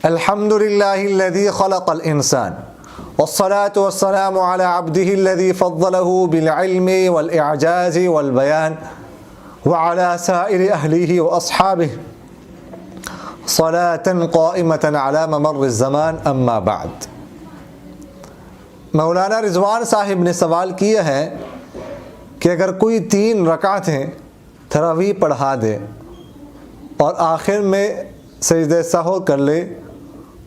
الحمد لله الذي خلق الإنسان والصلاة والسلام على عبده الذي فضله بالعلم والإعجاز والبيان وعلى سائر أهله وأصحابه صلاة قائمة على ممر الزمان أما بعد. مولانا رضوان صاحب نے سوال کیا ہے کہ اگر کوئی 3 رکعتیں تراویح پڑھا دے اور آخر میں سجدہ سہو کر لے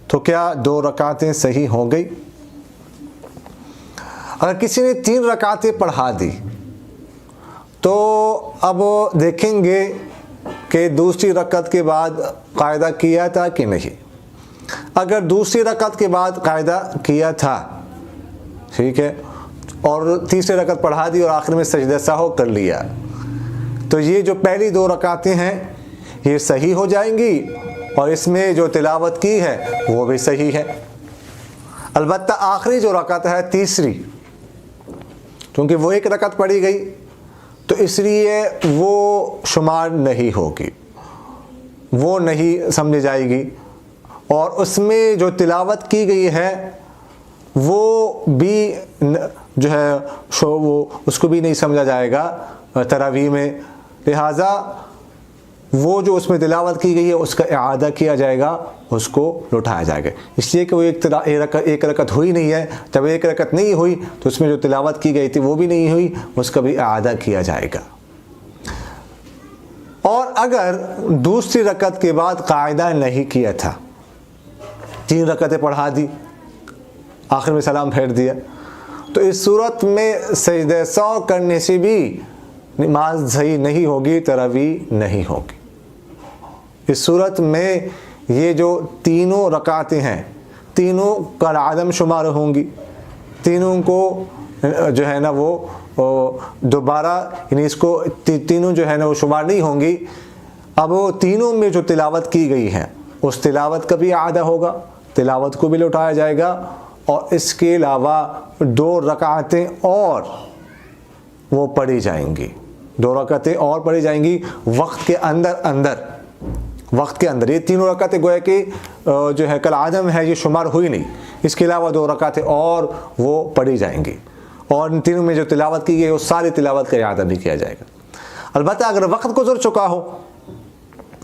تو کیا 2 رکعتیں صحیح ہو گئی؟ اگر کسی نے 3 رکعتیں پڑھا دی تو اب دیکھیں گے کہ دوسری رکعت کے بعد قاعدہ کیا تھا کہ نہیں. اگر دوسری رکعت کے بعد قاعدہ کیا تھا، ٹھیک ہے، اور تیسری رکعت پڑھا دی اور آخر میں سجدہ سہو کر لیا، تو یہ جو پہلی 2 رکعتیں ہیں یہ صحیح ہو جائیں گی اور اس میں جو تلاوت کی ہے وہ بھی صحیح ہے. البتہ آخری جو رکعت ہے تیسری، کیونکہ وہ 1 رکعت پڑھی گئی تو اس لیے وہ شمار نہیں ہوگی، وہ نہیں سمجھی جائے گی، اور اس میں جو تلاوت کی گئی ہے وہ بھی جو ہے وہ اس کو بھی نہیں سمجھا جائے گا تراویح میں. لہٰذا وہ جو اس میں تلاوت کی گئی ہے اس کا اعادہ کیا جائے گا، اس کو لوٹایا جائے گا، اس لیے کہ وہ ایک رکعت ہوئی نہیں ہے. جب 1 رکعت نہیں ہوئی تو اس میں جو تلاوت کی گئی تھی وہ بھی نہیں ہوئی، اس کا بھی اعادہ کیا جائے گا. اور اگر دوسری رکعت کے بعد قاعدہ نہیں کیا تھا، 3 رکعتیں پڑھا دی، آخر میں سلام پھیر دیا، تو اس صورت میں سجدہ سہو کرنے سے بھی نماز صحیح نہیں ہوگی، تراویح نہیں ہوگی. اس صورت میں یہ جو 3 رکعتیں ہیں تینوں کل عدم شمار ہوں گی، تینوں کو جو ہے نا وہ دوبارہ یعنی اس کو تینوں جو ہے نا وہ شمار نہیں ہوں گی. اب وہ تینوں میں جو تلاوت کی گئی ہے اس تلاوت کا بھی اعادہ ہوگا، تلاوت کو بھی لوٹایا جائے گا، اور اس کے علاوہ 2 رکعتیں اور وہ پڑھی جائیں گی، 2 رکعتیں اور پڑھی جائیں گی وقت کے اندر. یہ 3 رکعتیں گویا کہ جو ہے کل عدم ہے، یہ شمار ہوئی نہیں، اس کے علاوہ 2 رکعتیں اور وہ پڑھی جائیں گی، اور ان تینوں میں جو تلاوت کی گئی وہ ساری تلاوت کا اعادہ بھی کیا جائے گا. البتہ اگر وقت گزر چکا ہو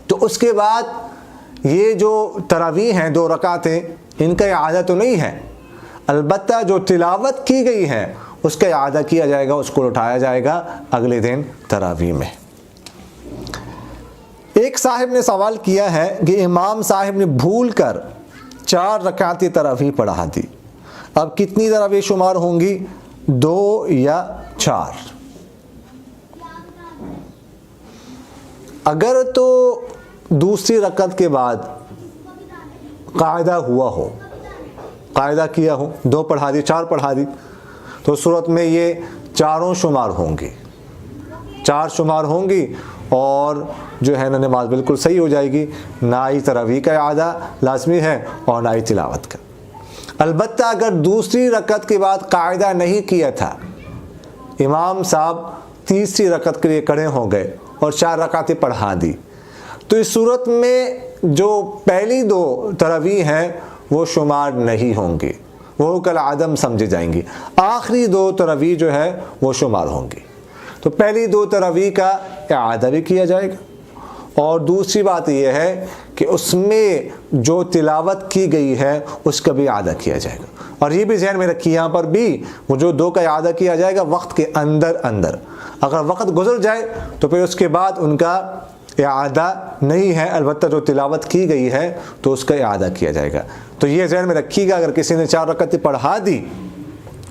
تو اس کے بعد یہ جو تراویح ہیں 2 رکعتیں ان کا اعادہ تو نہیں ہے، البتہ جو تلاوت کی گئی ہے اس کا اعادہ کیا جائے گا، اس کو اٹھایا جائے گا اگلے دن تراویح میں. ایک صاحب نے سوال کیا ہے کہ امام صاحب نے بھول کر 4 رکعتیں تراویح پڑھا دی، اب کتنی تراویح شمار ہوں گی، 2 یا 4؟ اگر تو دوسری رکعت کے بعد قاعدہ ہوا ہو، قاعدہ کیا ہو، 2 پڑھا دی، 4 پڑھا دی، تو صورت میں یہ 4 شمار ہوں گی، 4 شمار ہوں گی، اور جو ہے نا نماز بالکل صحیح ہو جائے گی، نہ ہی تراویح کا اعادہ لازمی ہے اور نہ ہی تلاوت کا. البتہ اگر دوسری رکعت کے بعد قاعدہ نہیں کیا تھا، امام صاحب تیسری رکعت کے لیے کھڑے ہو گئے اور 4 رکعتیں پڑھا دی، تو اس صورت میں جو پہلی 2 تراویح ہیں وہ شمار نہیں ہوں گی، وہ کل عدم سمجھی جائیں گی. آخری 2 تراویح جو ہے وہ شمار ہوں گی. تو پہلی 2 تراویح کا اعادہ بھی کیا جائے گا، اور دوسری بات یہ ہے کہ اس میں جو تلاوت کی گئی ہے اس کا بھی اعادہ کیا جائے گا. اور یہ بھی ذہن میں رکھیے یہاں پر بھی وہ جو 2 کا اعادہ کیا جائے گا وقت کے اندر. اگر وقت گزر جائے تو پھر اس کے بعد ان کا اعادہ نہیں ہے، البتہ جو تلاوت کی گئی ہے تو اس کا اعادہ کیا جائے گا. تو یہ ذہن میں رکھیے گا، اگر کسی نے 4 رکعتیں پڑھا دی،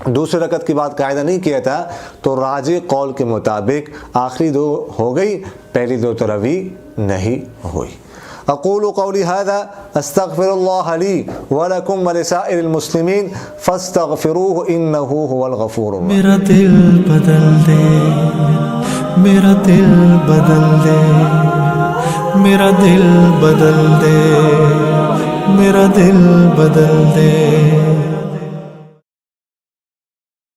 دوسری رکعت کے بعد قاعدہ نہیں کیا تھا، تو راجح قول کے مطابق آخری 2 ہو گئی، پہلی 2 تراویح نہیں ہوئی. اقول قولی هذا استغفر الله لي ولكم ولسائر المسلمين فاستغفروه انه هو الغفور الرحيم. میرا دل بدل دے، میرا دل بدل دے، میرا دل بدل دے، میرا دل بدل دے.